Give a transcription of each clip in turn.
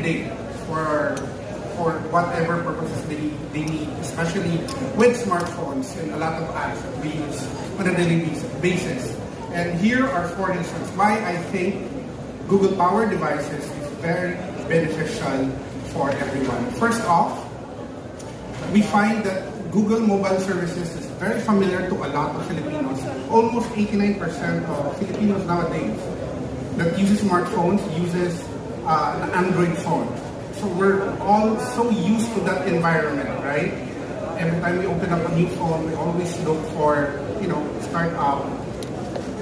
day for whatever purposes they need, especially with smartphones and a lot of apps that we use on a daily basis. And here are 4 reasons why I think Google Power devices is very beneficial for everyone. First off, we find that Google Mobile Services is very familiar to a lot of Filipinos. Almost 89% of Filipinos nowadays that uses smartphones uses an Android phone. So we're all so used to that environment, right? Every time we open up a new phone, we always look for,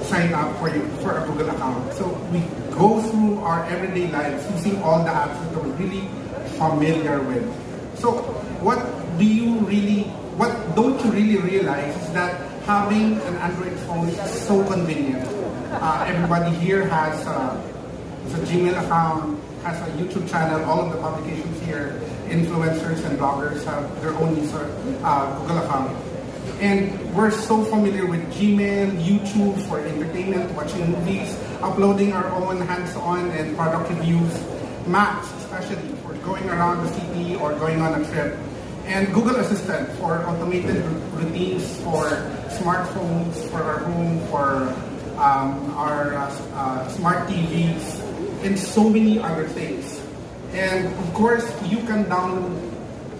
sign up for a Google account. So we go through our everyday lives using all the apps that we're really familiar with. So what don't you really realize is that having an Android phone is so convenient. Everybody here has a Gmail account, has a YouTube channel. All of the publications here, influencers and bloggers have their own Google account. And we're so familiar with Gmail, YouTube for entertainment, watching movies, uploading our own hands-on and product reviews, Maps especially for going around the city or going on a trip, and Google Assistant for automated routines for smartphones, for our home, for our smart TVs, and so many other things. And of course, you can download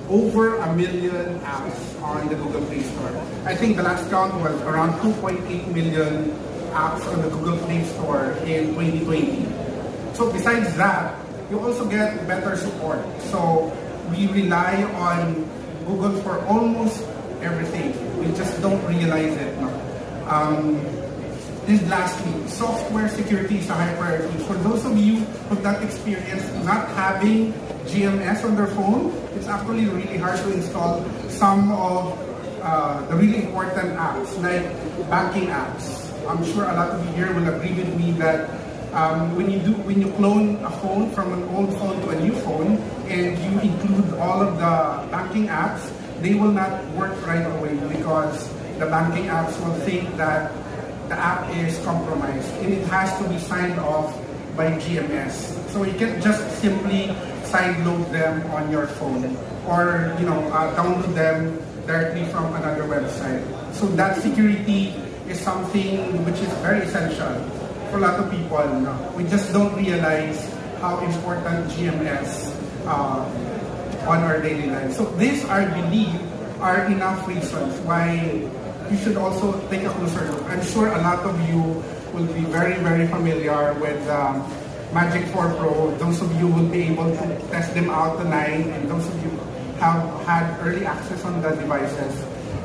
over 1 million apps on the Google Play Store. I think the last count was around 2.8 million apps on the Google Play Store in 2020. So besides that, you also get better support. So we rely on Google for almost everything. We just don't realize it. No? This lastly, software security is a high priority. For those of you who have not experienced not having GMS on their phone, it's actually really hard to install some of the really important apps like banking apps. I'm sure a lot of you here will agree with me that when you clone a phone from an old phone to a new phone and you include all of the banking apps, they will not work right away because the banking apps will think that the app is compromised and it has to be signed off by GMS. So you can just simply sideload them on your phone or download them directly from another website. So that security is something which is very essential for a lot of people. We just don't realize how important GMS on our daily lives. So these, I believe, are enough reasons why you should also take a closer look. I'm sure a lot of you will be very, very familiar with Magic 4 Pro. Those of you will be able to test them out tonight, and those of you have had early access on the devices,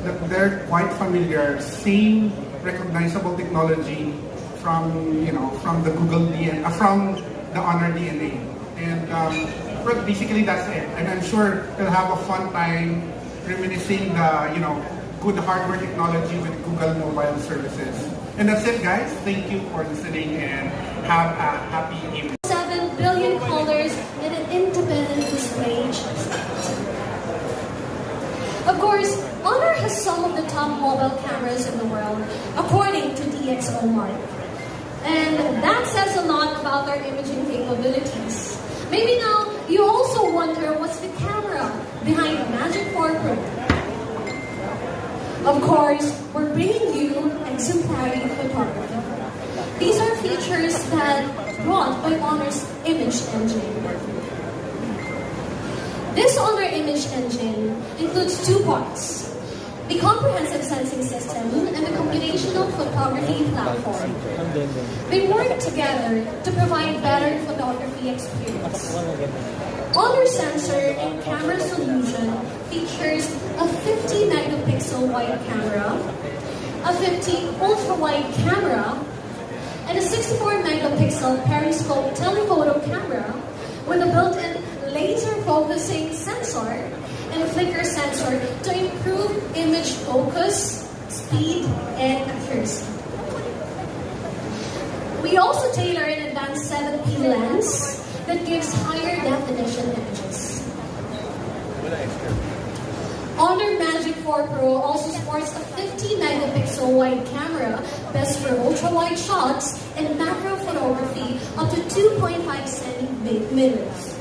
that they're quite familiar. Same recognizable technology from the Google DNA, from the Honor DNA, and but basically that's it. And I'm sure you'll have a fun time reminiscing the good hardware technology with Google Mobile Services. And that's it, guys. Thank you for listening and have a happy evening. 7 billion colors in an independent display chipset. Of course, Honor has some of the top mobile cameras in the world, according to DxOMark. And that says a lot about their imaging capabilities. Maybe now you also wonder what's the camera behind Magic 4 Pro. Of course, we're bringing you exemplary photography. These are features that brought by Honor's image engine. This Honor image engine includes 2 parts: the comprehensive sensing system and the computational photography platform. They work together to provide better photography experience. Honor sensor and camera solution features a 50 megapixel wide camera, a 50 ultra wide camera, and a 64 megapixel periscope telephoto camera with a built-in laser focusing sensor and flicker sensor to improve image focus, speed, and accuracy. We also tailor an advanced 7P lens that gives higher definition images. Honor Magic 4 Pro also sports a 50 megapixel wide camera, best for ultra-wide shots and macro photography up to 2.5 centimeters.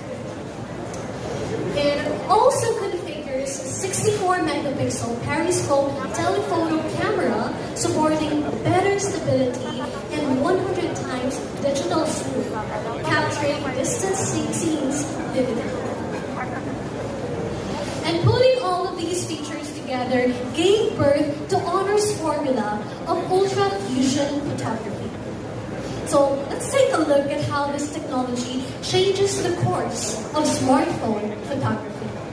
periscope telephoto camera supporting better stability and 100 times digital zoom, capturing distant scenes vividly. And putting all of these features together gave birth to Honor's formula of ultra fusion photography. So let's take a look at how this technology changes the course of smartphone photography.